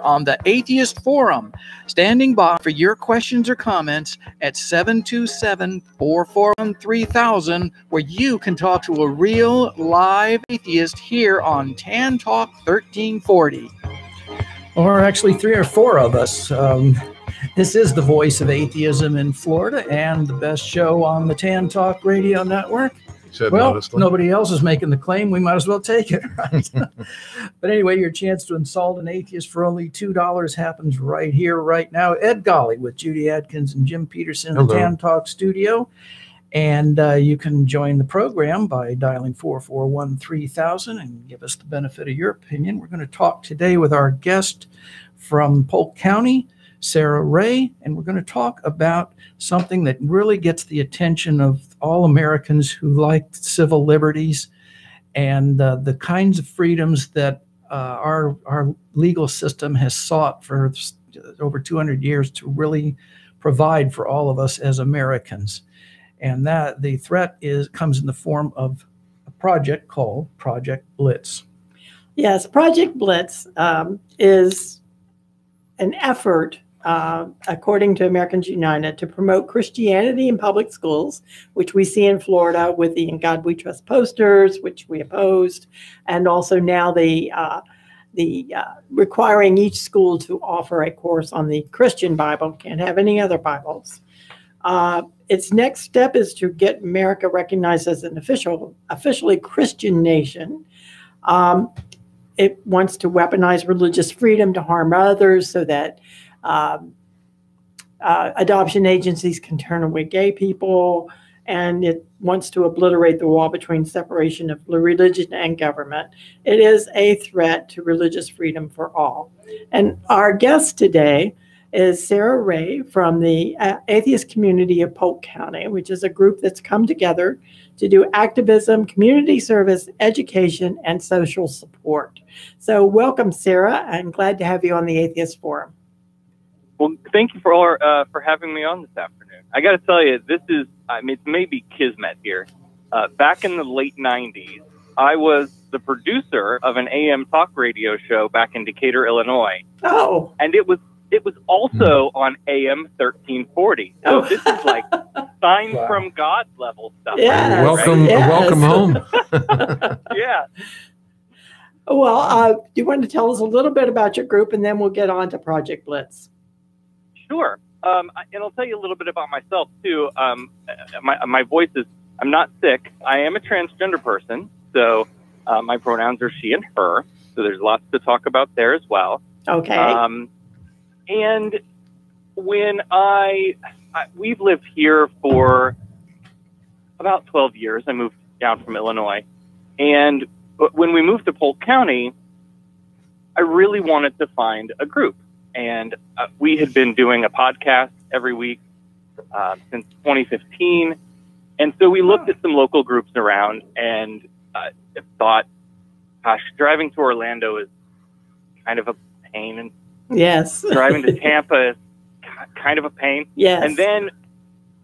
on the Atheist Forum, standing by for your questions or comments at 727-441-3000, where you can talk to a real live atheist here on Tan Talk 1340. Or actually 3 or 4 of us. This is the voice of atheism in Florida and the best show on the Tan Talk Radio Network. Well, nobody else is making the claim. We might as well take it, right? But anyway, your chance to insult an atheist for only $2 happens right here, right now. Ed Golly with Judy Adkins and Jim Peterson in the Tan Talk studio. And you can join the program by dialing 441-3000 and give us the benefit of your opinion. We're going to talk today with our guest from Polk County, Sarah Ray, and we're going to talk about something that really gets the attention of all Americans who like civil liberties and the kinds of freedoms that our legal system has sought for over 200 years to really provide for all of us as Americans. And that the threat comes in the form of a project called Project Blitz. Yes, Project Blitz is an effort, according to Americans United, to promote Christianity in public schools, which we see in Florida with the "In God We Trust" posters, which we opposed, and also now the requiring each school to offer a course on the Christian Bible. Can't have any other Bibles. Its next step is to get America recognized as an officially Christian nation. It wants to weaponize religious freedom to harm others so that adoption agencies can turn away gay people, and it wants to obliterate the wall between separation of religion and government. It is a threat to religious freedom for all. And our guest today is Sarah Ray from the atheist community of Polk County, which is a group that's come together to do activism, community service, education, and social support. So welcome, Sarah. I'm glad to have you on the Atheist Forum. Well, thank you for having me on this afternoon. I got to tell you, this is, it's maybe kismet here. Back in the late 90s, I was the producer of an AM talk radio show back in Decatur, Illinois. Oh. And it was also on AM 1340. So this is like sign from God level stuff. Yeah. Welcome, welcome home. Yeah. Well, do you want to tell us a little bit about your group, and then we'll get on to Project Blitz? Sure. And I'll tell you a little bit about myself, too. My voice is, I'm not sick. I am a transgender person. So my pronouns are she and her. So there's lots to talk about there as well. Okay. And when we've lived here for about 12 years. I moved down from Illinois. And when we moved to Polk County, I really wanted to find a group. And we had been doing a podcast every week since 2015. And so we looked at some local groups around and thought, gosh, driving to Orlando is kind of a pain. And yes, driving to Tampa is kind of a pain. Yes. And then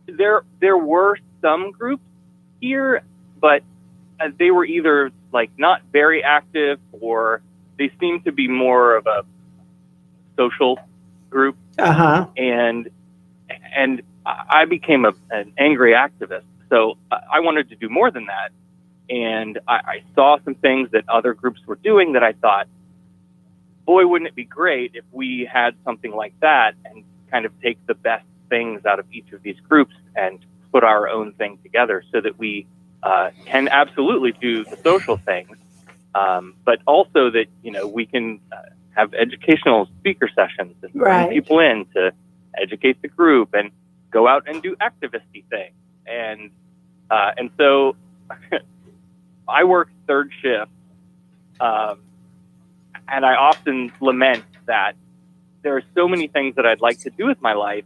there were some groups here, but they were either like not very active, or they seemed to be more of a social group. And I became an angry activist. So I wanted to do more than that. And I saw some things that other groups were doing that I thought, boy, wouldn't it be great if we had something like that and kind of take the best things out of each of these groups and put our own thing together so that we can absolutely do the social things, but also that, we can have educational speaker sessions and bring people in to educate the group and go out and do activisty things. And so I work third shift, and I often lament that there are so many things that I'd like to do with my life,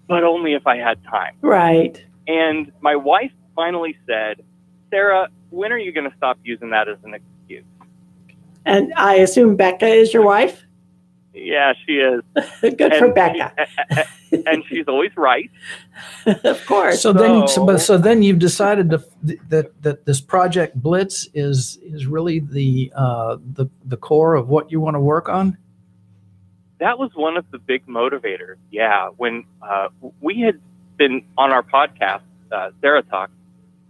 but only if I had time. Right. And my wife finally said, Sarah, when are you going to stop using that as an excuse? And I assume Becca is your wife? Yeah, she is. Good for Becca. And she's always right. Of course. So then you've decided that this Project Blitz is really the core of what you want to work on? that was one of the big motivators. Yeah, when we had been on our podcast, Sarah Talk,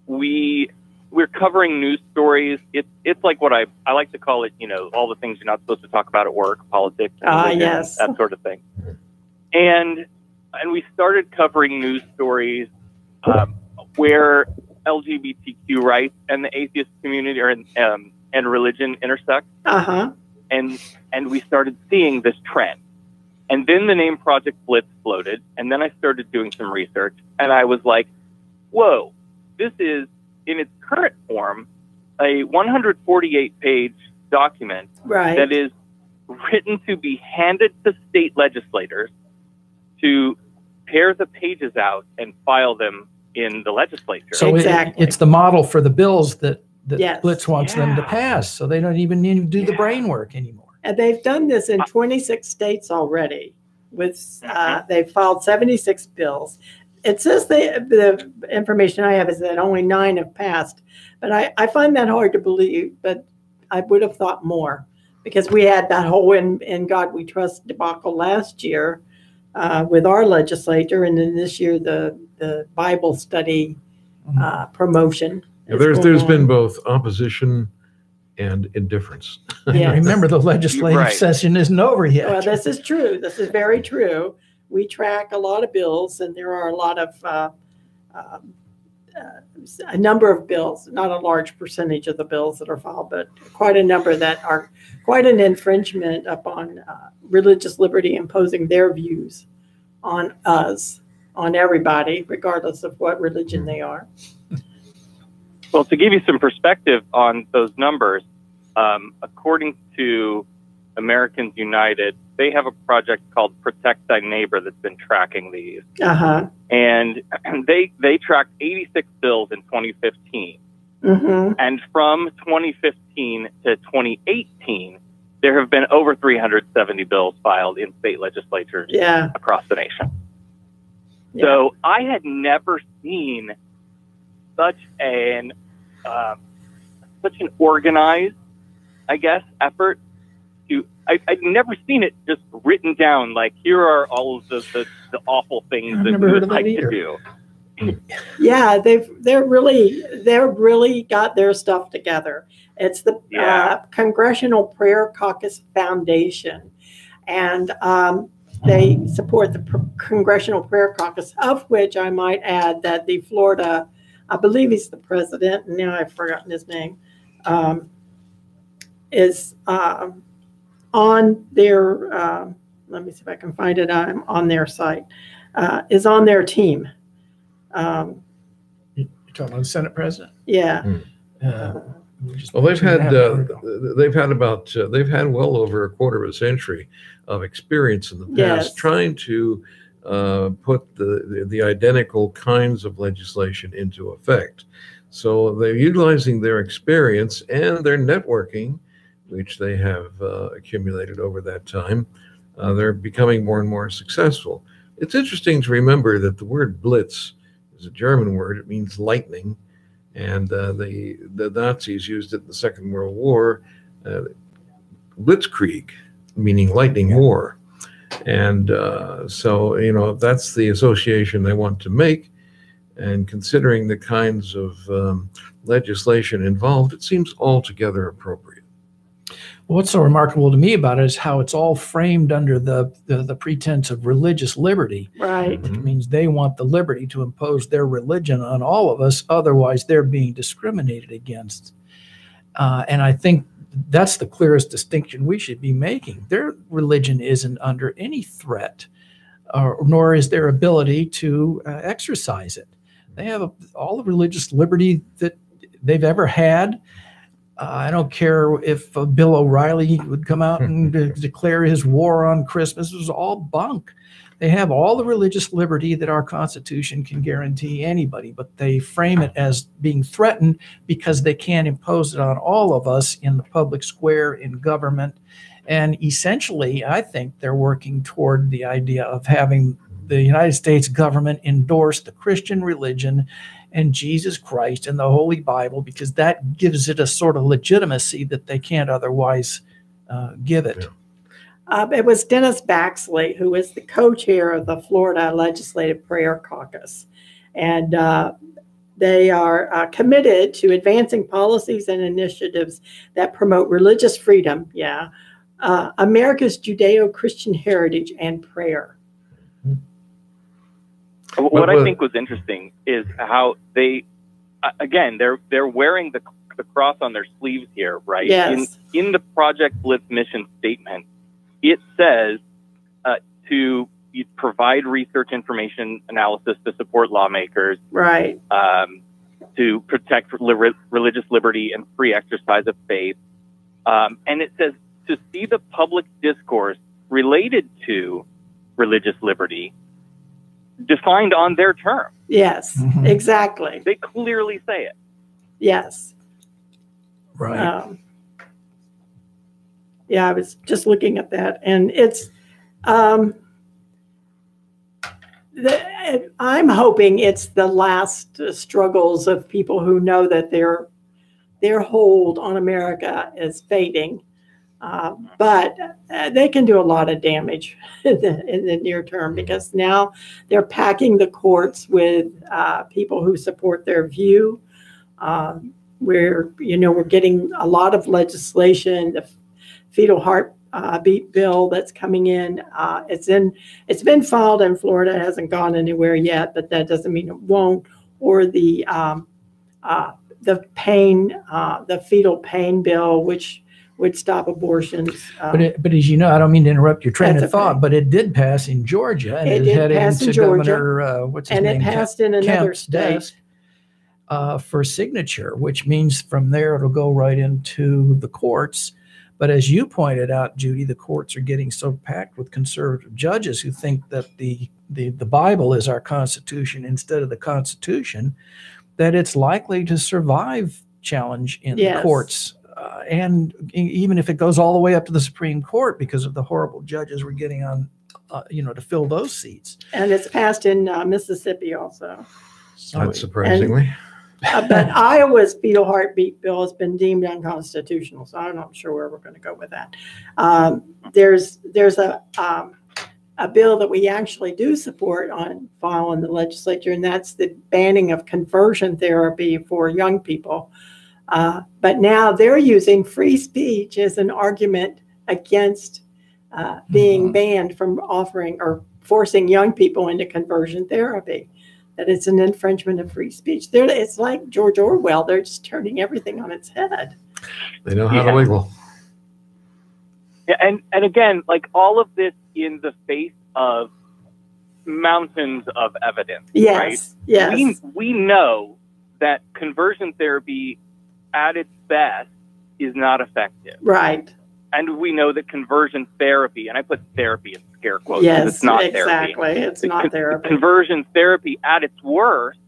we're covering news stories. It's like what I like to call it, all the things you're not supposed to talk about at work, politics, religion, yes, that sort of thing. And we started covering news stories where LGBTQ rights and the atheist community and religion intersect. And we started seeing this trend. And then the name Project Blitz floated, and then I started doing some research, and I was like, whoa, this is, in its current form, a 148-page document that is written to be handed to state legislators to tear the pages out and file them in the legislature. So it's the model for the bills that Blitz wants them to pass, so they don't even need to do the brain work anymore. And they've done this in 26 states already. With they've filed 76 bills. It says the information I have is that only 9 have passed, but I find that hard to believe. But I would have thought more, because we had that whole "In God We Trust" debacle last year with our legislature, and then this year the Bible study promotion. Yeah, there's been both opposition and indifference. Yes. Remember, the legislative session isn't over yet. Well, this is true. This is very true. We track a lot of bills, and there are a lot of a number of bills, not a large percentage of the bills that are filed, but quite a number that are quite an infringement upon religious liberty, imposing their views on us, on everybody, regardless of what religion they are. Well, to give you some perspective on those numbers, according to Americans United, they have a project called Protect Thy Neighbor that's been tracking these. And they tracked 86 bills in 2015. And from 2015 to 2018, there have been over 370 bills filed in state legislatures across the nation. So I had never seen such an organized, I guess, effort to. I'd never seen it just written down. Like, here are all of the awful things that we would like to do. Yeah, they're really got their stuff together. It's the Congressional Prayer Caucus Foundation, and they support the Congressional Prayer Caucus, of which I might add that the Florida, I believe he's the president, and now I've forgotten his name, is on their, let me see if I can find it on their site, is on their team. You're talking about the Senate president? Yeah. Well, they've had well over a quarter of a century of experience in the past trying to put the identical kinds of legislation into effect. So they're utilizing their experience and their networking, which they have accumulated over that time. They're becoming more and more successful. It's interesting to remember that the word Blitz is a German word. It means lightning. And the Nazis used it in the Second World War, Blitzkrieg, meaning lightning war. And so, that's the association they want to make. And considering the kinds of legislation involved, it seems altogether appropriate. What's so remarkable to me about it is how it's all framed under the pretense of religious liberty. Right. It means they want the liberty to impose their religion on all of us, otherwise they're being discriminated against. And I think that's the clearest distinction we should be making. Their religion isn't under any threat, nor is their ability to exercise it. They have all the religious liberty that they've ever had. I don't care if Bill O'Reilly would come out and declare his war on Christmas. It was all bunk. They have all the religious liberty that our Constitution can guarantee anybody, but they frame it as being threatened because they can't impose it on all of us in the public square, in government. And essentially, I think they're working toward the idea of having the United States government endorse the Christian religion and Jesus Christ and the Holy Bible, because that gives it a sort of legitimacy that they can't otherwise give it. It was Dennis Baxley, who is the co-chair of the Florida Legislative Prayer Caucus. And they are committed to advancing policies and initiatives that promote religious freedom, America's Judeo-Christian heritage and prayer. What I think was interesting is how they, again, they're wearing the cross on their sleeves here, right? Yes. In the Project Blitz mission statement, it says to provide research, information, analysis to support lawmakers, right? To protect religious liberty and free exercise of faith, and it says to see the public discourse related to religious liberty defined on their terms. Yes, exactly. They clearly say it. Yes. Right. I was just looking at that, and it's. I'm hoping it's the last struggles of people who know that their hold on America is fading, but they can do a lot of damage in the near term, because now they're packing the courts with people who support their view. We're getting a lot of legislation, the fetal heartbeat bill that's coming in. It's been filed in Florida. It hasn't gone anywhere yet, but that doesn't mean it won't. Or the fetal pain bill, which would stop abortions. But as you know, I don't mean to interrupt your train of thought, but it did pass in Georgia, and it headed into Governor what's his name? And it passed in another state. For signature, which means from there it'll go right into the courts. But as you pointed out, Judy, the courts are getting so packed with conservative judges who think that the Bible is our Constitution instead of the Constitution, that it's likely to survive challenge in the courts. And even if it goes all the way up to the Supreme Court, because of the horrible judges we're getting on, to fill those seats. And it's passed in Mississippi also. Not surprisingly. But Iowa's fetal heartbeat bill has been deemed unconstitutional, so I'm not sure where we're going to go with that. There's a bill that we actually do support on file in the legislature, and that's the banning of conversion therapy for young people. But now they're using free speech as an argument against being banned from offering or forcing young people into conversion therapy. That it's an infringement of free speech. It's like George Orwell. They're just turning everything on its head. They know how to wiggle. Yeah, and again, like all of this in the face of mountains of evidence. Yes, right? yes. We know that conversion therapy at its best is not effective. Right. And we know that conversion therapy, and I put therapy in scare quotes, yes, it's not exactly. therapy. It's not therapy. Conversion therapy at its worst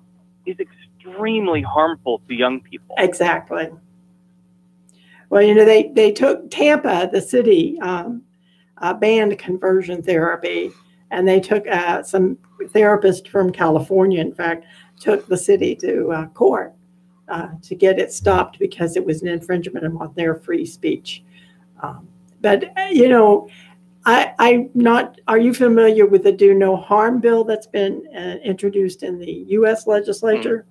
is extremely harmful to young people. Exactly. Well, they took Tampa, the city, banned conversion therapy, and they took some therapists from California, in fact, took the city to court to get it stopped because it was an infringement on their free speech. But I'm not. Are you familiar with the Do No Harm bill that's been introduced in the U.S. legislature?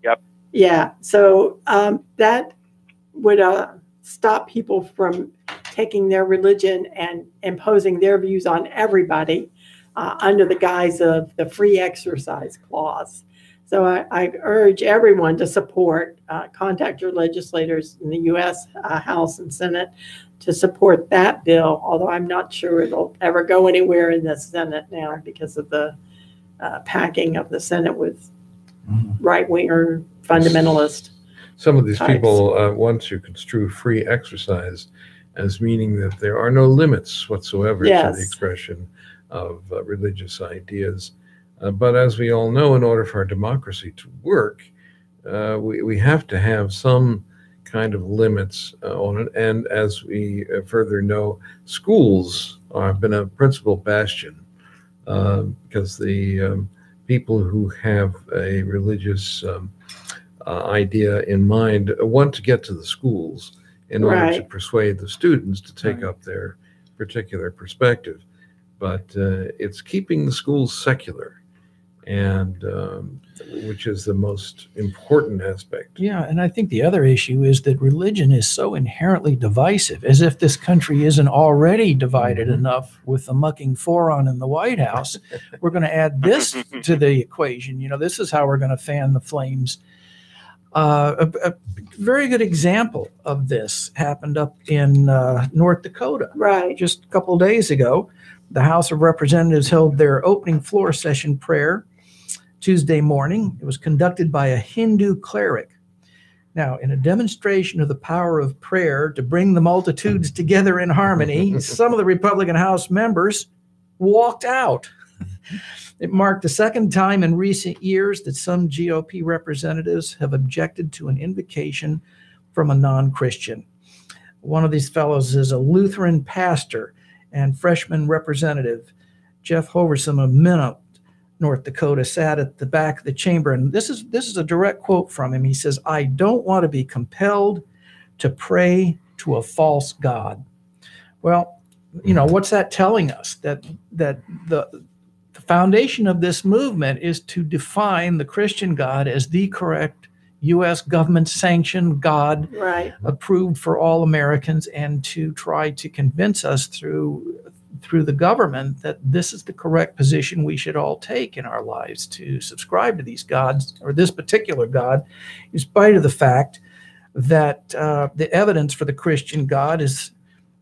Yep. Yeah. So that would stop people from taking their religion and imposing their views on everybody under the guise of the free exercise clause. So I urge everyone to support, contact your legislators in the U.S. House and Senate to support that bill, although I'm not sure it'll ever go anywhere in the Senate now because of the packing of the Senate with right-winger fundamentalist. Some of these types. people want to construe free exercise as meaning that there are no limits whatsoever to the expression of religious ideas. But as we all know, in order for our democracy to work, we have to have some kind of limits on it. And as we further know, schools have been a principal bastion because the people who have a religious idea in mind want to get to the schools in order to persuade the students to take up their particular perspective. But it's keeping the schools secular, and which is the most important aspect. Yeah, and I think the other issue is that religion is so inherently divisive, as if this country isn't already divided enough with the mucking four-on in the White House. We're going to add this to the equation. You know, this is how we're going to fan the flames. A very good example of this happened up in North Dakota. Right. Just a couple of days ago, the House of Representatives held their opening floor session prayer Tuesday morning. It was conducted by a Hindu cleric. Now, in a demonstration of the power of prayer to bring the multitudes together in harmony, some of the Republican House members walked out. It marked the second time in recent years that some GOP representatives have objected to an invocation from a non-Christian. One of these fellows is a Lutheran pastor and freshman representative. Jeff Hoverson of Minot, North Dakota, sat at the back of the chamber, and this is a direct quote from him. He says, "I don't want to be compelled to pray to a false god." Well, you know, what's that telling us? That the foundation of this movement is to define the Christian God as the correct U.S. government-sanctioned God, Right. approved for all Americans, and to try to convince us through the government that this is the correct position we should all take in our lives, to subscribe to these gods, or this particular God, in spite of the fact that the evidence for the Christian God is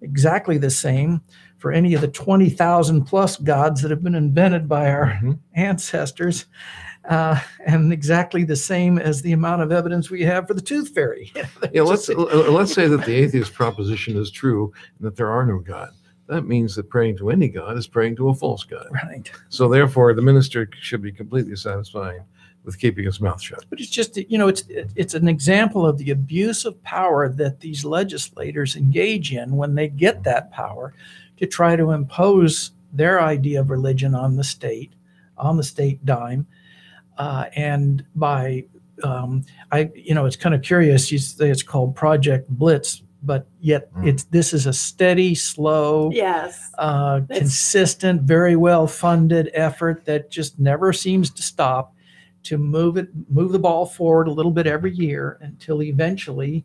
exactly the same for any of the 20,000 plus gods that have been invented by our ancestors, and exactly the same as the amount of evidence we have for the tooth fairy. Yeah, let's say that the atheist proposition is true and that there are no God. That means that praying to any God is praying to a false God. Right. So therefore, the minister should be completely satisfied with keeping his mouth shut. But it's just, you know, it's an example of the abuse of power that these legislators engage in when they get that power to try to impose their idea of religion on the state dime. And by, it's kind of curious. You say it's called Project Blitz, but yet this is a steady, slow, Yes. consistent, very well funded effort that just never seems to stop, to move the ball forward a little bit every year until eventually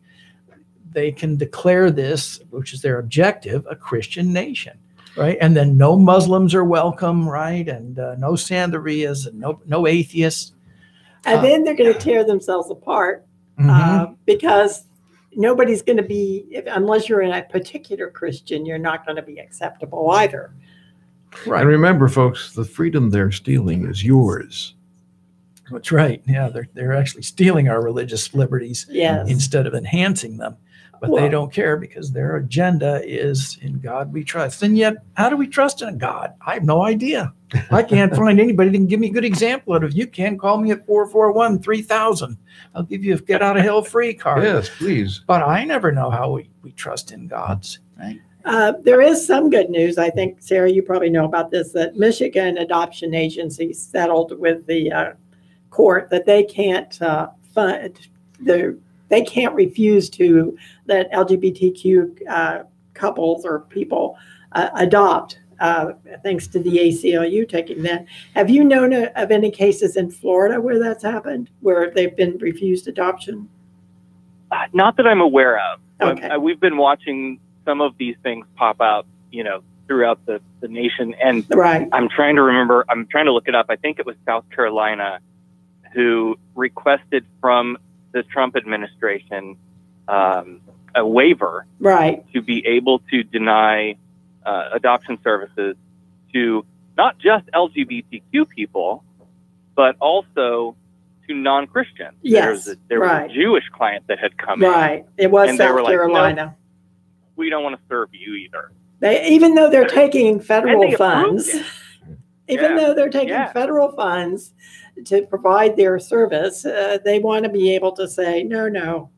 they can declare this, which is their objective, a Christian nation, right? And then no Muslims are welcome, right? And no Sanderias and no atheists. And then they're going to tear themselves apart because nobody's going to be, unless you're in a particular Christian, you're not going to be acceptable either. Right. And remember, folks, the freedom they're stealing is yours. That's right. Yeah, they're actually stealing our religious liberties instead of enhancing them. But they don't care because their agenda is in God we trust. And yet, how do we trust in a God? I have no idea. I can't find anybody that can give me a good example of it. If you can, call me at 441-3000. I'll give you a get out of hell free card. Yes, please. But I never know how we trust in gods, right? There is some good news. I think, Sarah, you probably know about this, that Michigan Adoption Agency settled with the court that they can't they can't refuse to let LGBTQ couples or people adopt, thanks to the ACLU taking that. Have you known of any cases in Florida where that's happened, where they've been refused adoption? Not that I'm aware of. Okay. We've been watching some of these things pop out, throughout the nation. And Right. I'm trying to remember, I'm trying to look it up. I think it was South Carolina who requested from the Trump administration a waiver Right. to be able to deny adoption services to not just LGBTQ people, but also to non-Christians. Yes, There was right. a Jewish client that had come in. Right. It was And they were South like, Carolina. "No, we don't want to serve you either." Even though they're taking And federal they approved funds, it. even Yeah. though they're taking Yeah. federal funds to provide their service, they want to be able to say, no,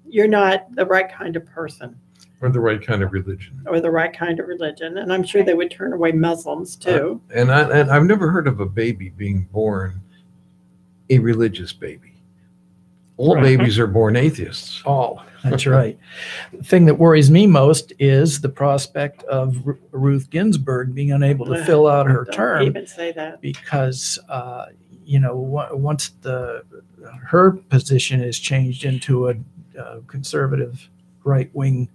you're not the right kind of person Or the right kind of religion. or the right kind of religion. And I'm sure they would turn away Muslims too. And I've never heard of a baby being born a religious baby. All Right. babies are born atheists. All. That's right. The thing that worries me most is the prospect of Ruth Ginsburg being unable to fill out her term. Don't even say that. Because, once her position is changed into a conservative right-wing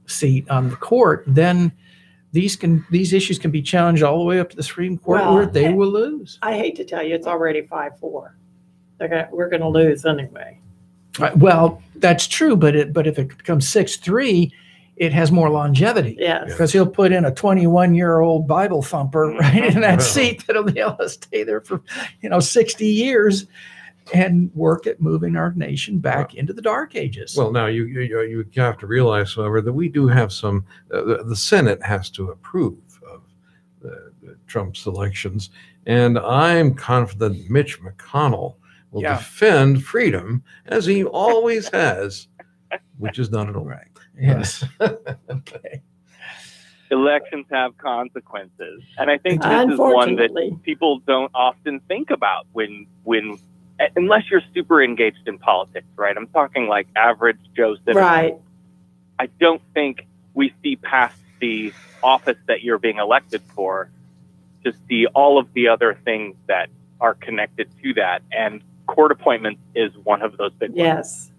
seat on the court, then these issues can be challenged all the way up to the Supreme Court, where they will lose. I hate to tell you, it's already 5-4. We're going to lose anyway. Well, that's true, but if it becomes 6-3, it has more longevity. Yes. Because he'll put in a 21-year-old Bible thumper right in that seat that'll be able to stay there for 60 years and work at moving our nation back into the Dark Ages. Well, now you have to realize, however, that we do have some. The Senate has to approve of the Trump's elections, and I'm confident Mitch McConnell will defend freedom as he always has, which is not at all right. Yes. Okay. Elections have consequences, and I think this is one that people don't often think about when unless you're super engaged in politics, right? I'm talking like average Joe citizen. Right. I don't think we see past the office that you're being elected for to see all of the other things that are connected to that, and court appointments is one of those big ones. Yes.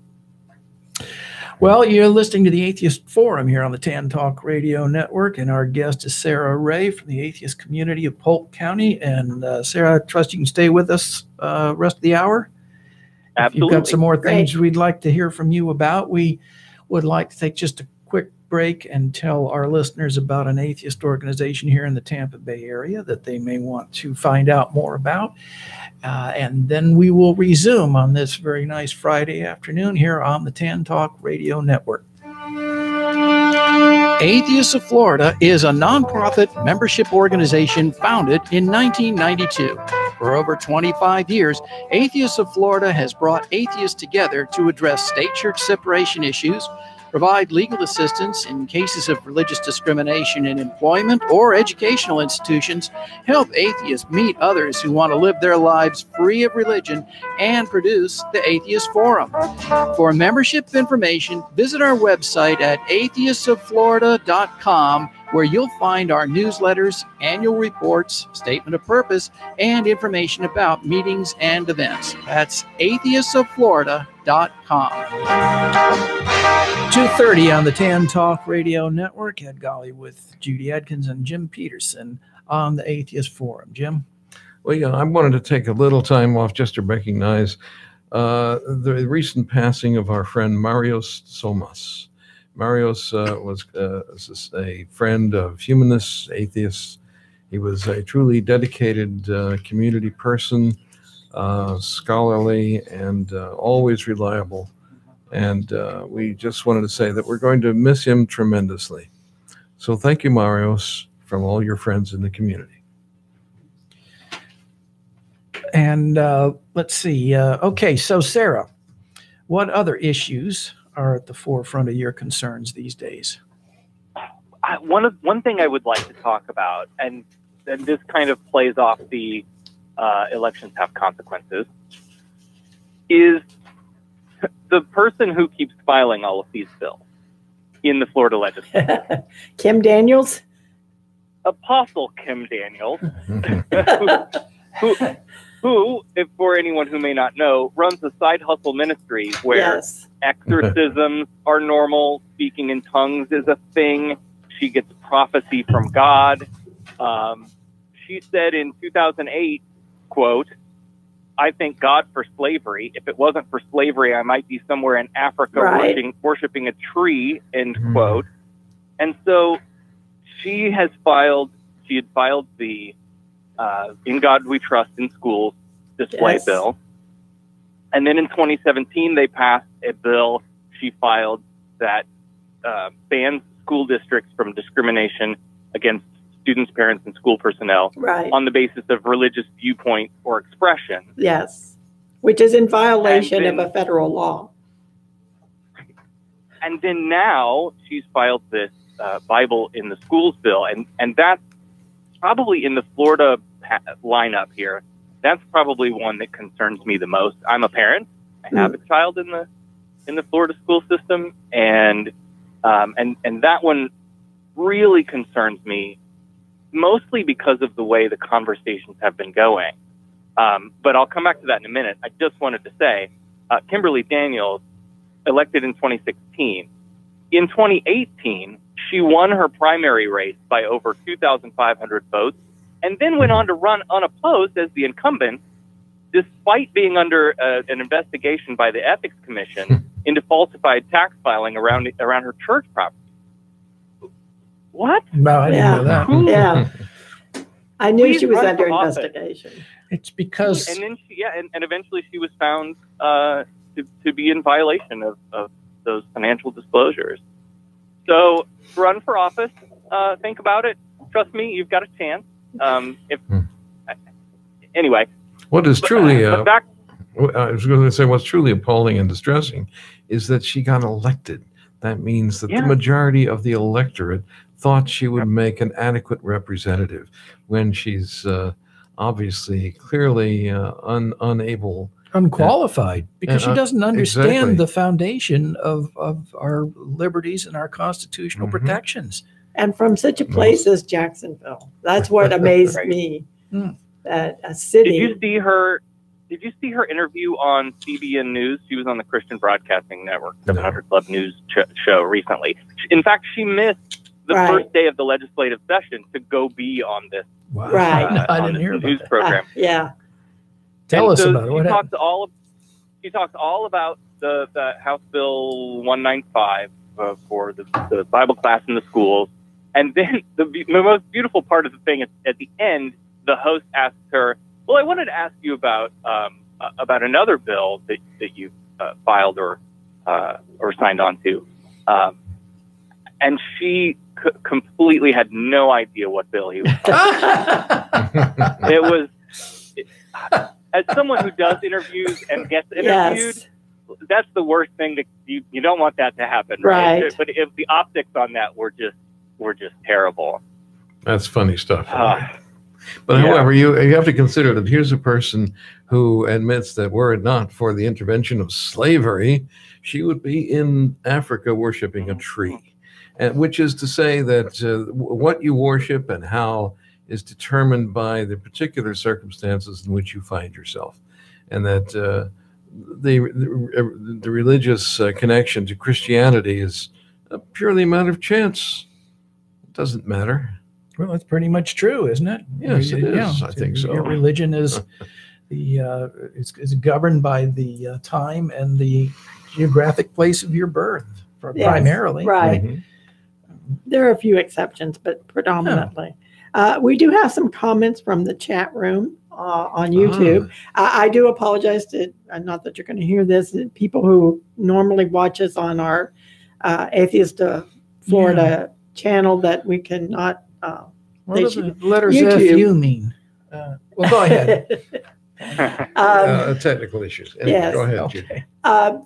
Well, you're listening to the Atheist Forum here on the Tan Talk Radio Network, and our guest is Sarah Ray from the atheist community of Polk County. And Sarah, I trust you can stay with us rest of the hour. Absolutely. If you've got some more things we'd like to hear from you about. We would like to take just a quick break and tell our listeners about an atheist organization here in the Tampa Bay area that they may want to find out more about. And then we will resume on this very nice Friday afternoon here on the Tan Talk Radio Network. Atheists of Florida is a nonprofit membership organization founded in 1992. For over 25 years, Atheists of Florida has brought atheists together to address state-church separation issues, provide legal assistance in cases of religious discrimination in employment or educational institutions, help atheists meet others who want to live their lives free of religion, and produce the Atheist Forum. For membership information, visit our website at atheistsoflorida.com, where you'll find our newsletters, annual reports, statement of purpose, and information about meetings and events. That's atheistsoflorida.com. 2:30 on the Tan Talk Radio Network at Golly with Judy Adkins and Jim Peterson on the Atheist Forum. Jim? Well, I wanted to take a little time off just to recognize the recent passing of our friend Marios Somas. Marios was a friend of humanists, atheists. He was a truly dedicated community person, scholarly, and always reliable. And we just wanted to say that we're going to miss him tremendously. So thank you, Marios, from all your friends in the community. And let's see. Okay, so Sarah, what other issues are at the forefront of your concerns these days? One thing I would like to talk about, and this kind of plays off the elections have consequences, is the person who keeps filing all of these bills in the Florida legislature. Kim Daniels? Apostle Kim Daniels, who, if for anyone who may not know, runs a side hustle ministry where exorcisms are normal, speaking in tongues is a thing. She gets prophecy from God. She said in 2008, quote, "I thank God for slavery. If it wasn't for slavery, I might be somewhere in Africa worshiping a tree," end quote. And so she had filed the In God We Trust in Schools display bill. And then in 2017, they passed a bill she filed that bans school districts from discrimination against students, parents, and school personnel on the basis of religious viewpoint or expression. Yes, which is in violation of a federal law. And then now she's filed this Bible in the schools bill, and that's probably in the Florida lineup here. That's probably one that concerns me the most. I'm a parent. I have a child in the in the Florida school system, and that one really concerns me, mostly because of the way the conversations have been going. But I'll come back to that in a minute. I just wanted to say, Kimberly Daniels, elected in 2016. In 2018, she won her primary race by over 2,500 votes, and then went on to run unopposed as the incumbent, despite being under an investigation by the Ethics Commission into falsified tax filing around her church property. What? No, I didn't know that. Yeah. I knew Please she was run under for office. investigation. It's because And then and eventually she was found to be in violation of those financial disclosures. So run for office. Think about it. Trust me, you've got a chance. Anyway. What is truly, back, I was going to say, what's truly appalling and distressing is that she got elected. That means that the majority of the electorate thought she would make an adequate representative when she's obviously, clearly unable. Unqualified, because she doesn't understand exactly. the foundation of our liberties and our constitutional protections. And from such a place as Jacksonville. That's what amazed me. That a city. Did you see her interview on CBN News? She was on the Christian Broadcasting Network 700 Club News show recently. In fact, she missed the first day of the legislative session to go be on this I didn't hear about news that. program. Tell us about it. What happened? She talked all about the House Bill 195 for the Bible class in the schools, and then the most beautiful part of the thing at the end, the host asked her, "Well, I wanted to ask you about another bill that you filed or signed on to," and she completely had no idea what bill he was talking. It was. As someone who does interviews and gets interviewed, that's the worst thing that you don't want that to happen, right? But if the optics on that were just terrible. That's funny stuff. But however, you have to consider that here's a person who admits that were it not for the intervention of slavery, she would be in Africa worshiping a tree, and which is to say that what you worship and how is determined by the particular circumstances in which you find yourself, and that the religious connection to Christianity is purely a matter of chance. It doesn't matter. Well, that's pretty much true, isn't it? Yes, it is. I think so. Your religion is is governed by the time and the geographic place of your birth, primarily. Right. Mm-hmm. There are a few exceptions, but predominantly. We do have some comments from the chat room on YouTube. I do apologize to, not that you're going to hear this, people who normally watch us on our Atheists of Florida channel that we cannot. What do the letters FU mean? Well, go ahead. Technical issues. Yes. Go ahead, Judy.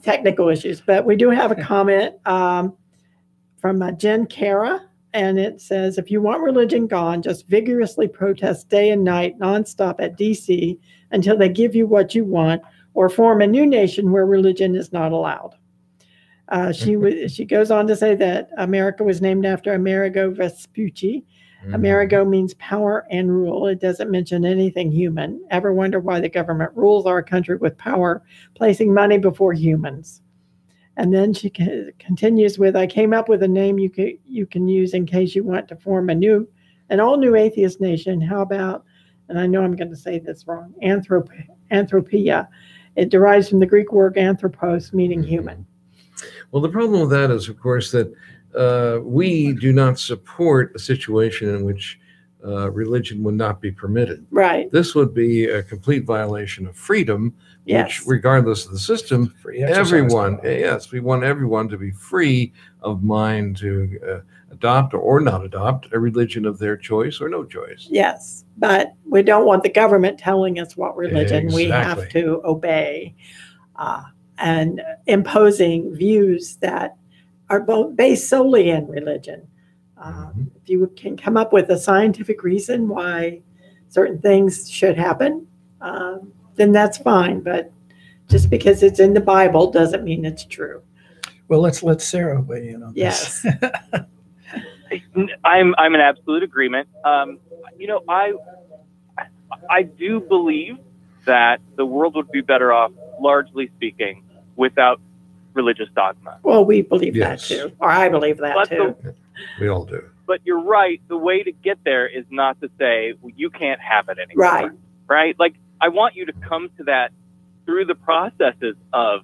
Technical issues, but we do have a comment from Jen Cara. And it says, if you want religion gone, just vigorously protest day and night, nonstop at D.C. until they give you what you want, or form a new nation where religion is not allowed. She goes on to say that America was named after Amerigo Vespucci. Amerigo means power and rule. It doesn't mention anything human. Ever wonder why the government rules our country with power, placing money before humans? And then she continues with, I came up with a name you can use in case you want to form an all-new atheist nation. How about, and I know I'm going to say this wrong, anthropia. It derives from the Greek word anthropos, meaning human. Well, the problem with that is, of course, that we do not support a situation in which religion would not be permitted. Right. This would be a complete violation of freedom, which, regardless of the system, everyone, we want everyone to be free of mind to adopt or not adopt a religion of their choice or no choice. Yes, but we don't want the government telling us what religion we have to obey and imposing views that are based solely in religion. If you can come up with a scientific reason why certain things should happen, then that's fine. But just because it's in the Bible doesn't mean it's true. Well, let's Sarah weigh in on Yes. this. I'm in absolute agreement. You know, I do believe that the world would be better off, largely speaking, without religious dogma. Well, we believe Yes. that too, or I believe that But too. We all do. But you're right. The way to get there is not to say, well, you can't have it anymore. Right. Right? Like, I want you to come to that through the processes of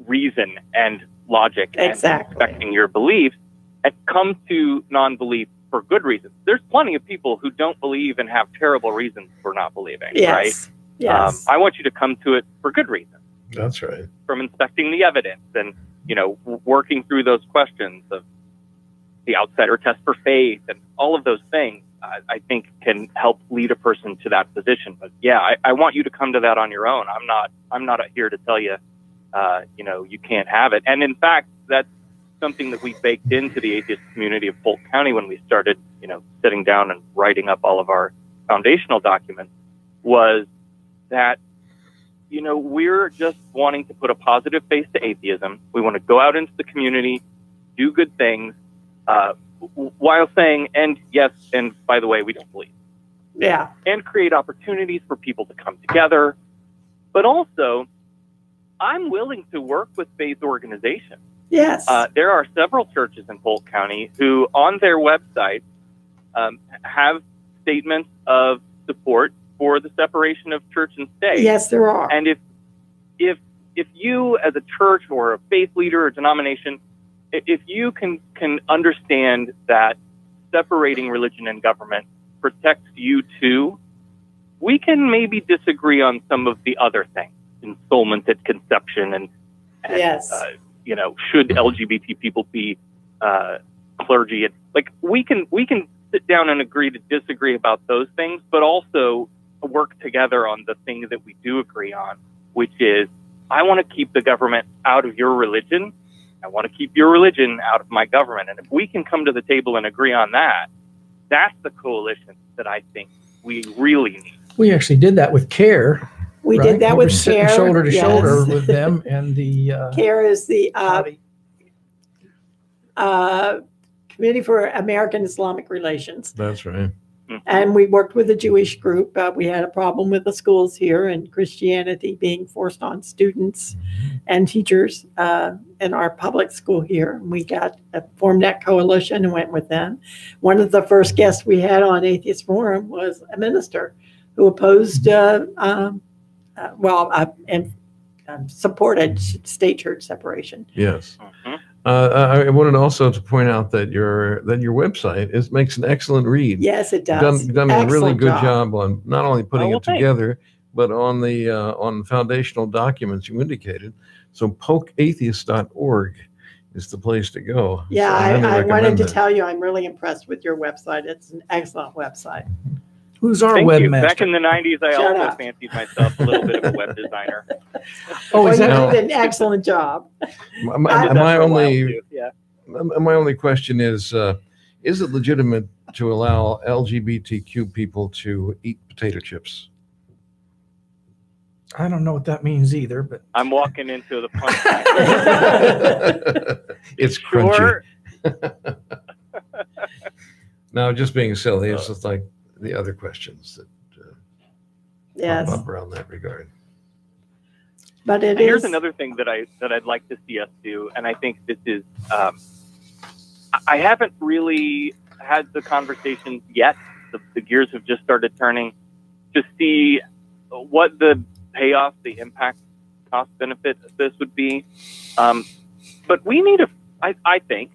reason and logic Exactly. and respecting your beliefs, and come to non-belief for good reasons. There's plenty of people who don't believe and have terrible reasons for not believing, right? Yes. Yes. I want you to come to it for good reasons, That's right. from inspecting the evidence and, you know, working through those questions of the outsider test for faith and all of those things, I think can help lead a person to that position. But yeah, I want you to come to that on your own. I'm not here to tell you, you know, you can't have it. And in fact, that's something that we baked into the atheist community of Polk County when we started, you know, sitting down and writing up all of our foundational documents, was that, you know, we're just wanting to put a positive face to atheism. We want to go out into the community, do good things, while saying, and yes, and by the way, we don't believe. Yeah. And create opportunities for people to come together. But also, I'm willing to work with faith organizations. Yes. There are several churches in Polk County who, on their website, have statements of support for the separation of church and state. Yes, there are. And if you, as a church or a faith leader or denomination, if you can understand that separating religion and government protects you too, we can maybe disagree on some of the other things, ensoulment at conception and yes. You know, should LGBT people be clergy? And like, we can sit down and agree to disagree about those things, but also work together on the things that we do agree on, which is, I want to keep the government out of your religion. I want to keep your religion out of my government. And if we can come to the table and agree on that, that's the coalition that I think we really need. We actually did that with CARE. We right? did that We were with sitting CARE. shoulder to yes. shoulder with them and the CARE is the body. Committee for American Islamic Relations. That's right. And we worked with a Jewish group. We had a problem with the schools here and Christianity being forced on students and teachers in our public school here. We formed that coalition and went with them. One of the first guests we had on Atheist Forum was a minister who opposed, and supported state church separation. Yes. I wanted also to point out that your website makes an excellent read. Yes, it does. Done a really Excellent good job on not only putting it thanks. together, but on the foundational documents you indicated. So polkatheist.org is the place to go. Yeah, So I recommend wanted to that. tell you I'm really impressed with your website. It's an excellent website. Who's our Thank you. webmaster? Back in the 90s, I Shut also up. fancied myself a little bit of a web designer. Oh, Well, is you that? did an excellent job. My Did that for a while, only too. Yeah. my only question is it legitimate to allow LGBTQ people to eat potato chips? I don't know what that means either, but I'm walking into the punch. It's Sure. crunchy. No, just being silly. It's just like the other questions that Yes, pop up around that regard. but it And here's is. another thing that I'd like to see us do, and I think this is I haven't really had the conversations yet. The gears have just started turning to see what the payoff, the impact, cost benefit of this would be. But we need I think,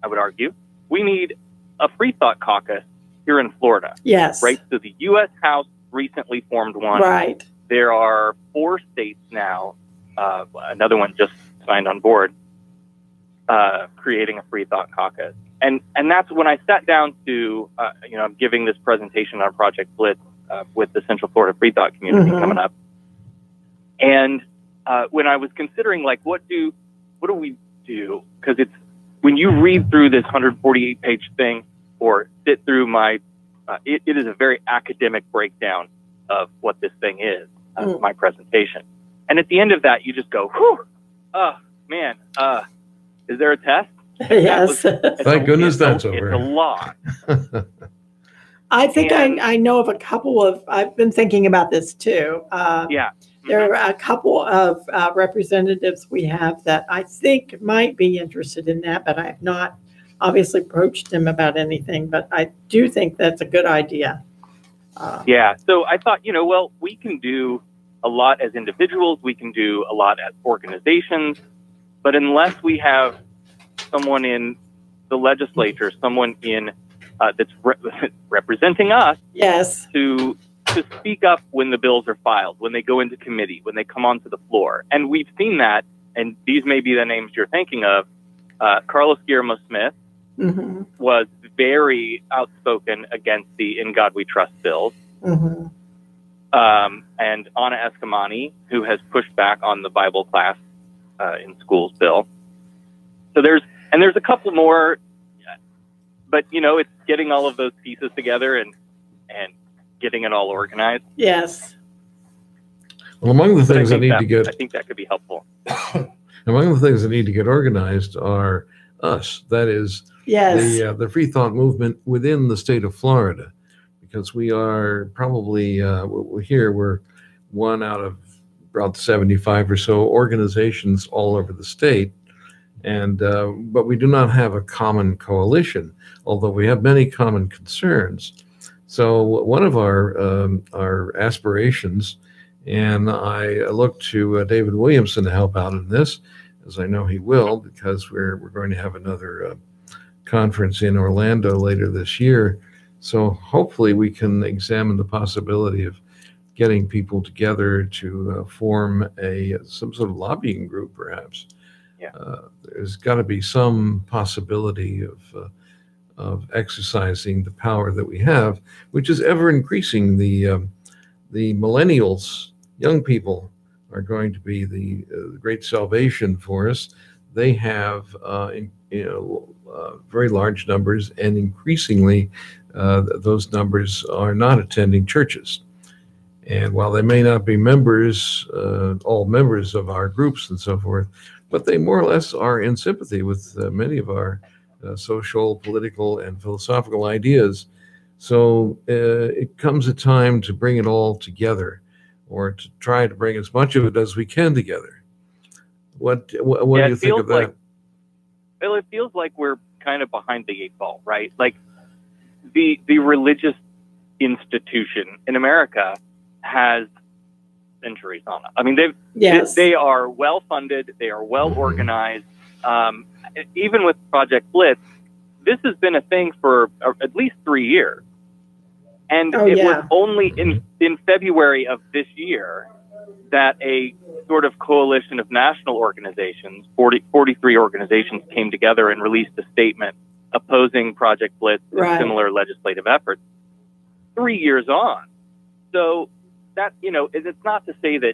I would argue, we need a free thought caucus here in Florida. Yes. Right? So the U.S. House recently formed one. Right. There are 4 states now, another one just signed on board, creating a free thought caucus. And that's when I sat down to, I'm giving this presentation on Project Blitz with the Central Florida Free Thought community coming up. And when I was considering, like, what do we do? Because it's, when you read through this 148-page thing or sit through my, it is a very academic breakdown of what this thing is, my presentation. And at the end of that, you just go, whew, oh, man, Is there a test? Yes. Thank goodness that's over. It's a lot. I think I know of a couple of, I've been thinking about this too. Yeah. There are a couple of representatives we have that I think might be interested in that, but I have not obviously approached them about anything, but I do think that's a good idea. Yeah. So I thought, well, we can do a lot as individuals. We can do a lot as organizations. But unless we have someone in the legislature, someone in that's representing us, yes, to speak up when the bills are filed, when they go into committee, when they come onto the floor. And we've seen that, and these may be the names you're thinking of. Carlos Guillermo Smith was very outspoken against the In God We Trust bills. And Ana Escamani, who has pushed back on the Bible class in schools bill. So there's a couple more, but it's getting all of those pieces together and getting it all organized. Yes. Well, among the things that need to get, I think that could be helpful. Among the things that need to get organized are us. That is, yes, the free thought movement within the state of Florida, because we are probably we're one out of about 75 or so organizations all over the state, and but we do not have a common coalition, although we have many common concerns. So one of our aspirations, and I look to David Williamson to help out in this, as I know he will, because we're going to have another conference in Orlando later this year. So hopefully we can examine the possibility of getting people together to form some sort of lobbying group, perhaps. Yeah. There's got to be some possibility of exercising the power that we have, which is ever increasing. The millennials, young people, are going to be the great salvation for us. They have very large numbers, and increasingly those numbers are not attending churches. And while they may not be members, all members of our groups and so forth, but they more or less are in sympathy with many of our social, political, and philosophical ideas. So it comes a time to bring it all together, or to try to bring as much of it as we can together. What do you think of that? Well, it feels like we're kind of behind the 8 ball, right? Like the religious institution in America has centuries on it. I mean, they are well funded, they are well organized. Even with Project Blitz, this has been a thing for at least 3 years. And it was only in February of this year that a sort of coalition of national organizations, 43 organizations, came together and released a statement opposing Project Blitz and similar legislative efforts. 3 years on. So that, it's not to say that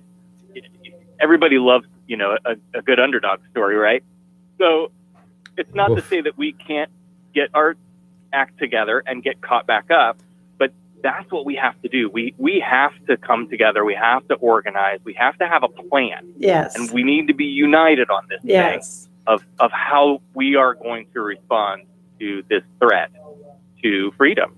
everybody loves, a good underdog story, right? So it's not to say that we can't get our act together and get caught back up, but that's what we have to do. We have to come together. We have to organize. We have to have a plan. Yes. And we need to be united on this thing of how we are going to respond to this threat to freedom.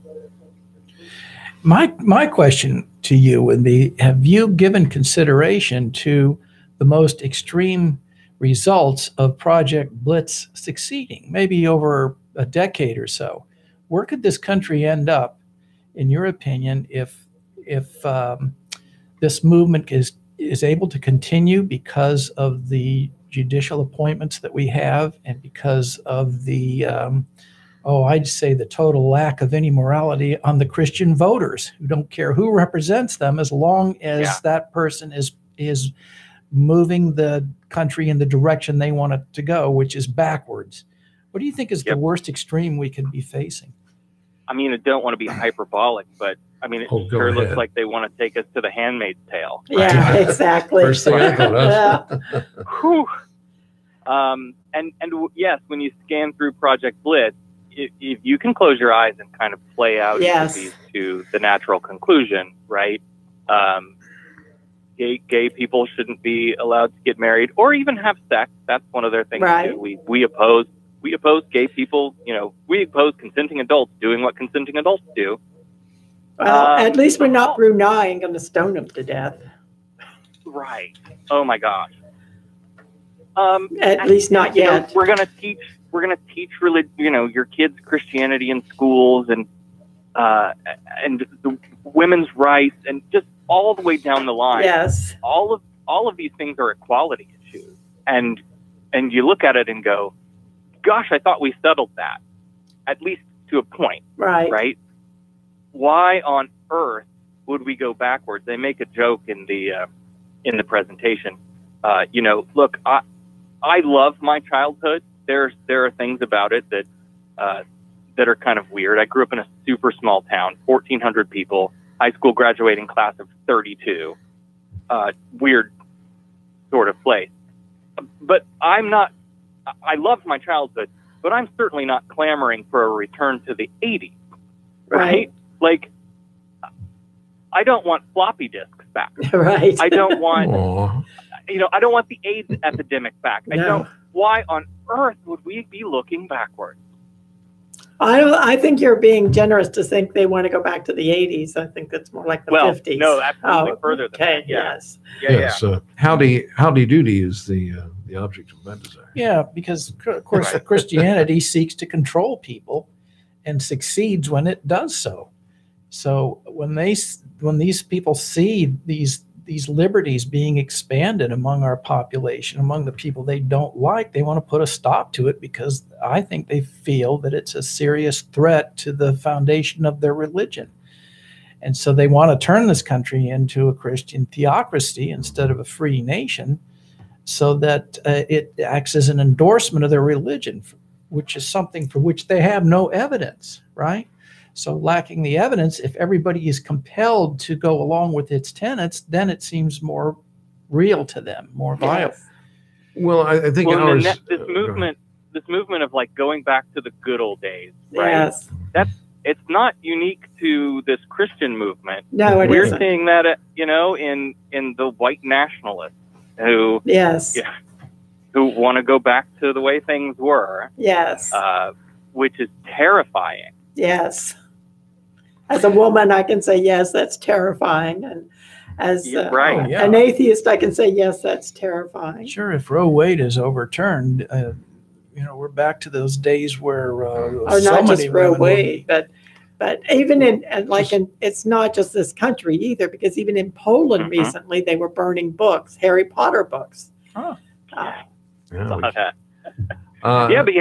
My question to you would be, have you given consideration to the most extreme results of Project Blitz succeeding, maybe over a decade or so? Where could this country end up, in your opinion, if this movement is able to continue because of the judicial appointments that we have, and because of the I'd say the total lack of any morality on the Christian voters, who don't care who represents them as long as that person is moving the country in the direction they want it to go, which is backwards? What do you think is the worst extreme we could be facing? I mean, I don't want to be hyperbolic, but I mean, it sure looks like they want to take us to the Handmaid's Tale. Right? Yeah, exactly. First thing I thought of. Whew. And yes, when you scan through Project Blitz, if you can close your eyes and kind of play out these to the natural conclusion, right? gay people shouldn't be allowed to get married or even have sex. That's one of their things Right. too. We oppose gay people. You know, we oppose consenting adults doing what consenting adults do. Well, at least we're not Brunei and going to stone them to death. Right. Oh my gosh. At least not yet. Know, we're gonna teach religion. You know, your kids Christianity in schools and the women's rights and just all the way down the line. Yes. All of these things are equality issues, and you look at it and go, "Gosh, I thought we settled that, at least to a point." Right. Right. Why on earth would we go backwards? They make a joke in the presentation. You know, look, I love my childhood. There are things about it that are kind of weird. I grew up in a super small town, 1,400 people, high school graduating class of 32. Weird sort of place. But I loved my childhood, but I'm certainly not clamoring for a return to the 80s. Right? Like, I don't want floppy disks back. Right. I don't want, I don't want the AIDS epidemic back. No. Why on earth would we be looking backwards? I think you're being generous to think they want to go back to the 80s. I think that's more like the 50s. No, absolutely further than that. Yes. Yes. Howdy doody is the object of that desire. Yeah, because of course Christianity seeks to control people and succeeds when it does so. So when these people see these liberties being expanded among our population, among the people they don't like, they want to put a stop to it because I think they feel that it's a serious threat to the foundation of their religion. And so they want to turn this country into a Christian theocracy instead of a free nation so that it acts as an endorsement of their religion, which is something for which they have no evidence, right? So lacking the evidence, if everybody is compelled to go along with its tenets, then it seems more real to them, more viable. Yes. Well, I think this movement of like going back to the good old days, right? Yes. It's not unique to this Christian movement. No, We're isn't. seeing that, in the white nationalists who who want to go back to the way things were. Yes. Which is terrifying. Yes. As a woman, I can say, yes, that's terrifying. And as an atheist, I can say, yes, that's terrifying. Sure, if Roe Wade is overturned, we're back to those days where not just Roe Wade, but even it's not just this country either, because even in Poland recently, they were burning books, Harry Potter books. Oh. But you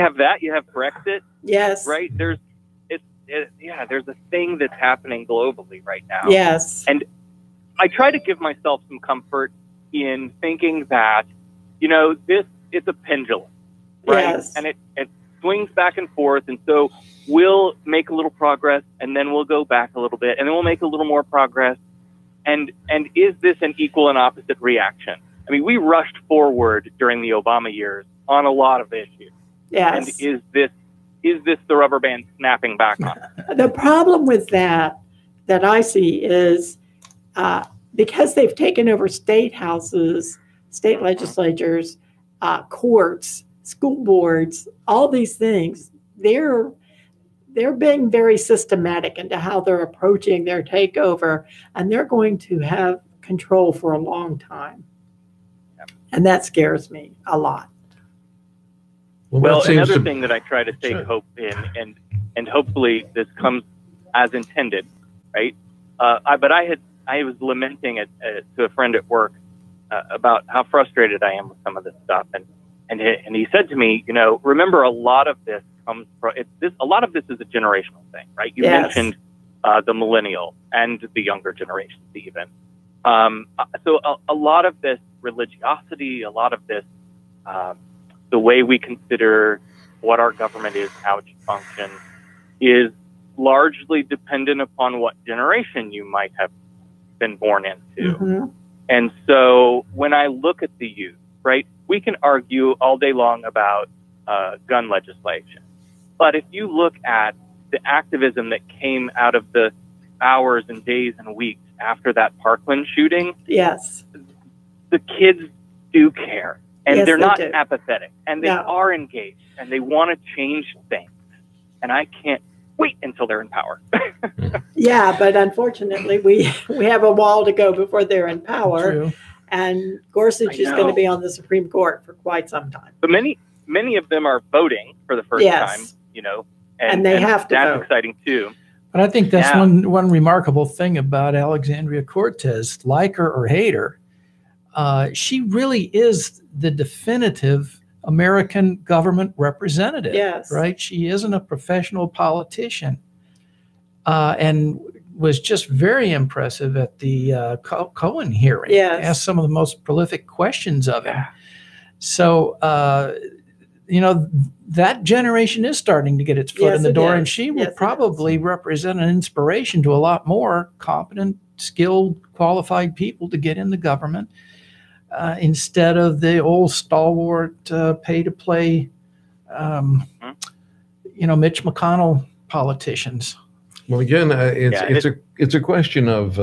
have that. You have Brexit. Yes. Right. There's a thing that's happening globally right now. Yes. And I try to give myself some comfort in thinking that, it's a pendulum, right? Yes. And it swings back and forth. And so we'll make a little progress and then we'll go back a little bit and then we'll make a little more progress. And is this an equal and opposite reaction? I mean, we rushed forward during the Obama years on a lot of issues. Yes. And is this the rubber band snapping back on? The problem with that I see is because they've taken over state houses, state legislatures, courts, school boards, all these things, they're being very systematic into how they're approaching their takeover, and they're going to have control for a long time. And that scares me a lot. Well, another thing that I try to take hope in, and hopefully this comes as intended, right? But I was lamenting to a friend at work about how frustrated I am with some of this stuff, and he said to me, remember, a lot of this comes from a lot of this is a generational thing, right? You mentioned the millennial and the younger generations even. So a lot of this religiosity, a lot of this. The way we consider what our government is, how it should function, is largely dependent upon what generation you might have been born into. Mm-hmm. And so when I look at the youth, right, we can argue all day long about gun legislation. But if you look at the activism that came out of the hours and days and weeks after that Parkland shooting, yes, the kids do care, and Yes, they're they not do. apathetic, and they No. are engaged, and they want to change things. And I can't wait until they're in power. Yeah, but unfortunately, we have a wall to go before they're in power, True. and Gorsuch is going to be on the Supreme Court for quite some time. But many of them are voting for the first Yes. time, you know, And they have to that's vote. exciting too. But I think that's Yeah. one remarkable thing about Alexandria Cortez, like her or hate her. She really is the definitive American government representative. Yes. Right? She isn't a professional politician, and was just very impressive at the Cohen hearing. Yes. Asked some of the most prolific questions of him. So, you know, that generation is starting to get its foot Yes, in the it door, is. and she Yes, will it probably represent an inspiration to a lot more competent, skilled, qualified people to get in the government instead of the old stalwart pay-to-play, you know, Mitch McConnell politicians. Well, again, it's a question of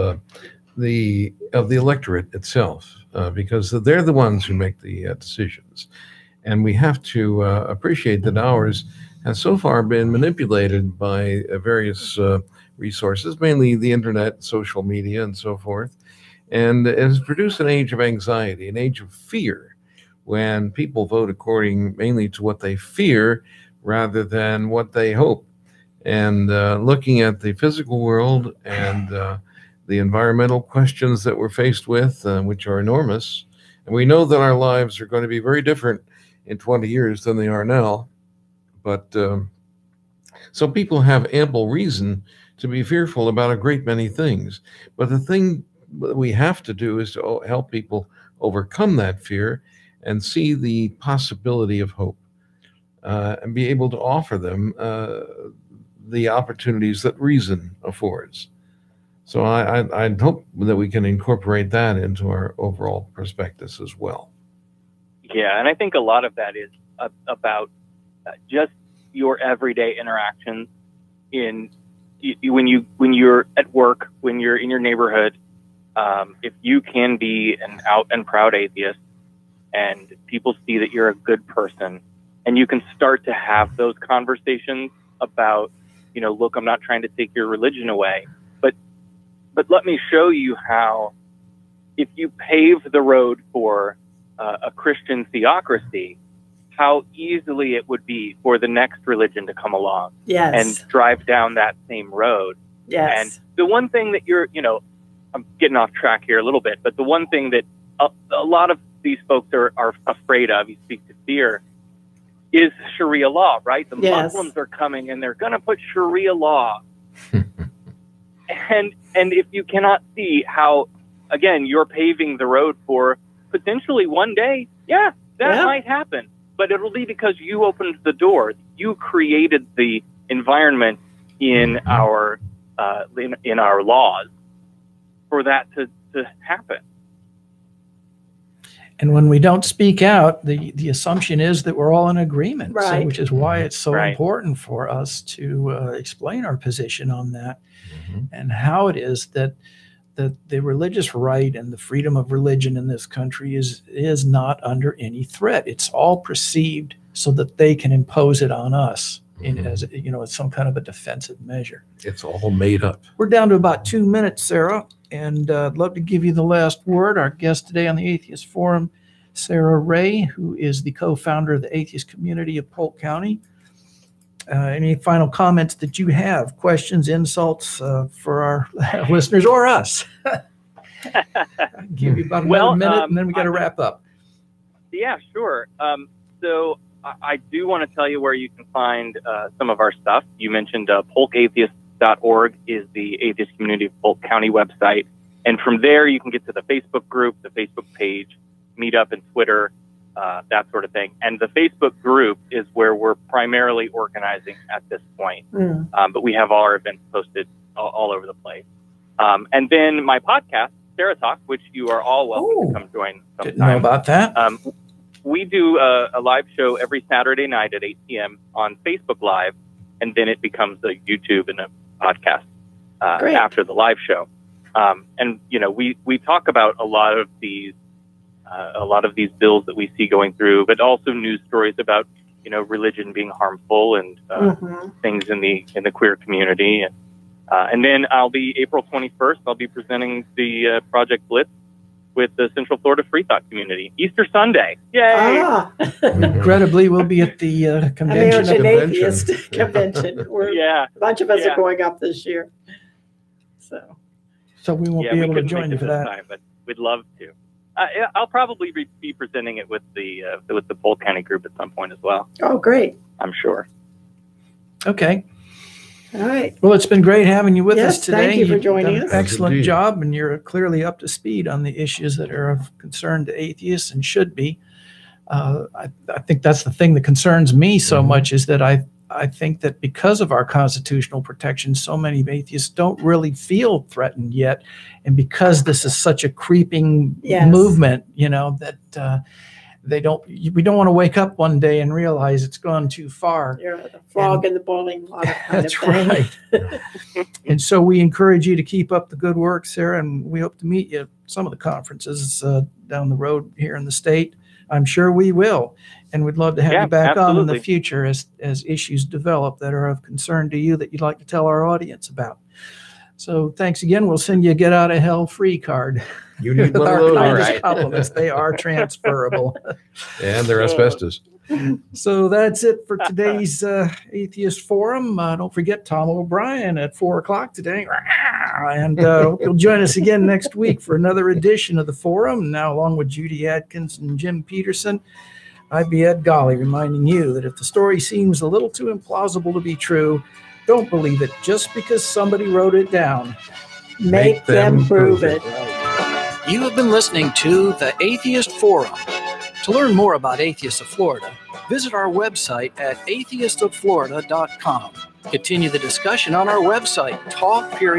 the electorate itself, because they're the ones who make the decisions, and we have to appreciate that ours has so far been manipulated by various resources, mainly the internet, social media, and so forth, and it has produced an age of anxiety, an age of fear, when people vote according mainly to what they fear rather than what they hope. And looking at the physical world and the environmental questions that we're faced with, which are enormous, and we know that our lives are going to be very different in 20 years than they are now. But so people have ample reason to be fearful about a great many things. But the thing that we have to do is to help people overcome that fear and see the possibility of hope, and be able to offer them the opportunities that reason affords. So I hope that we can incorporate that into our overall prospectus as well. Yeah, and I think a lot of that is about just your everyday interactions when you're at work, when you're in your neighborhood. If you can be an out and proud atheist, and people see that you're a good person, and you can start to have those conversations about, you know, look, I'm not trying to take your religion away, but let me show you how, if you pave the road for a Christian theocracy, how easily it would be for the next religion to come along and drive down that same road. Yes. And the one thing that I'm getting off track here a little bit, but the one thing that a lot of these folks are afraid of, you speak to fear, is Sharia law, right? The Muslims are coming and they're going to put Sharia law. And if you cannot see how, again, you're paving the road for potentially one day, that might happen. But it'll be because you opened the door. You created the environment in our laws for that to happen. And when we don't speak out, the assumption is that we're all in agreement, right. which is why it's so important for us to explain our position on that, and how it is that the religious right and the freedom of religion in this country is not under any threat. It's all perceived so that they can impose it on us as some kind of a defensive measure. It's all made up. We're down to about 2 minutes, Sarah, and I'd love to give you the last word. Our guest today on the Atheist Forum, Sarah Ray, who is the co-founder of the Atheist Community of Polk County. Any final comments that you have, questions, insults for our listeners or us? I'll give you about another minute, and then we got to wrap up. Yeah, sure. So I do want to tell you where you can find some of our stuff. You mentioned polkatheist.org is the Atheist Community of Polk County website. And from there, you can get to the Facebook group, the Facebook page, Meetup, and Twitter, that sort of thing. And the Facebook group is where we're primarily organizing at this point. But we have all our events posted all over the place. And then my podcast, Sarah Talk, which you are all welcome to come join sometime. Didn't know about that. We do a live show every Saturday night at 8 p.m. on Facebook Live, and then it becomes a YouTube and a podcast after the live show. And, you know, we talk about a lot of these a lot of these bills that we see going through, but also news stories about, religion being harmful and things in the queer community. And then April 21st, I'll be presenting the Project Blitz with the Central Florida Free Thought community. Easter Sunday. Yay! Incredibly, we'll be at the convention. American Atheist Convention. A bunch of us are going up this year. So we won't be able to join you for that. Time, but we'd love to. I'll probably be presenting it with the Polk County group at some point as well. Oh, great! I'm sure. Okay. All right. Well, it's been great having you with us today. Thank you for joining us. Excellent job, and you're clearly up to speed on the issues that are of concern to atheists and should be. I think that's the thing that concerns me so much, is that I think that because of our constitutional protections, so many atheists don't really feel threatened yet, and because this is such a creeping movement, that we don't want to wake up one day and realize it's gone too far. You're the frog in the boiling water kind that's of thing. Right. And so we encourage you to keep up the good work, Sarah, and we hope to meet you at some of the conferences down the road here in the state. I'm sure we will, and we'd love to have you back on in the future as issues develop that are of concern to you that you'd like to tell our audience about. So thanks again. We'll send you a Get Out of Hell free card. You need one of those. All right. Compliments. They are transferable. And they're asbestos. So that's it for today's Atheist Forum. Don't forget Tom O'Brien at 4 o'clock today. And you'll join us again next week for another edition of the Forum. Now, along with Judy Adkins and Jim Peterson, I'd be Ed Golly, reminding you that if the story seems a little too implausible to be true, don't believe it just because somebody wrote it down. Make them prove it. You have been listening to the Atheist Forum. To learn more about Atheists of Florida, visit our website at atheistofflorida.com. Continue the discussion on our website, talk.aof.ngo.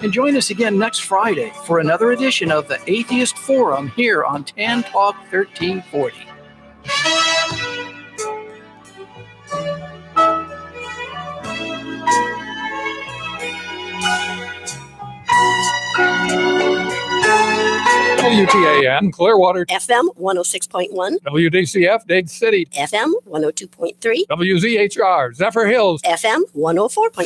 And join us again next Friday for another edition of the Atheist Forum here on Tan Talk 1340. WTAN Clearwater, FM 106.1, WDCF Dade City, FM 102.3, WZHR Zephyr Hills, FM 104.3.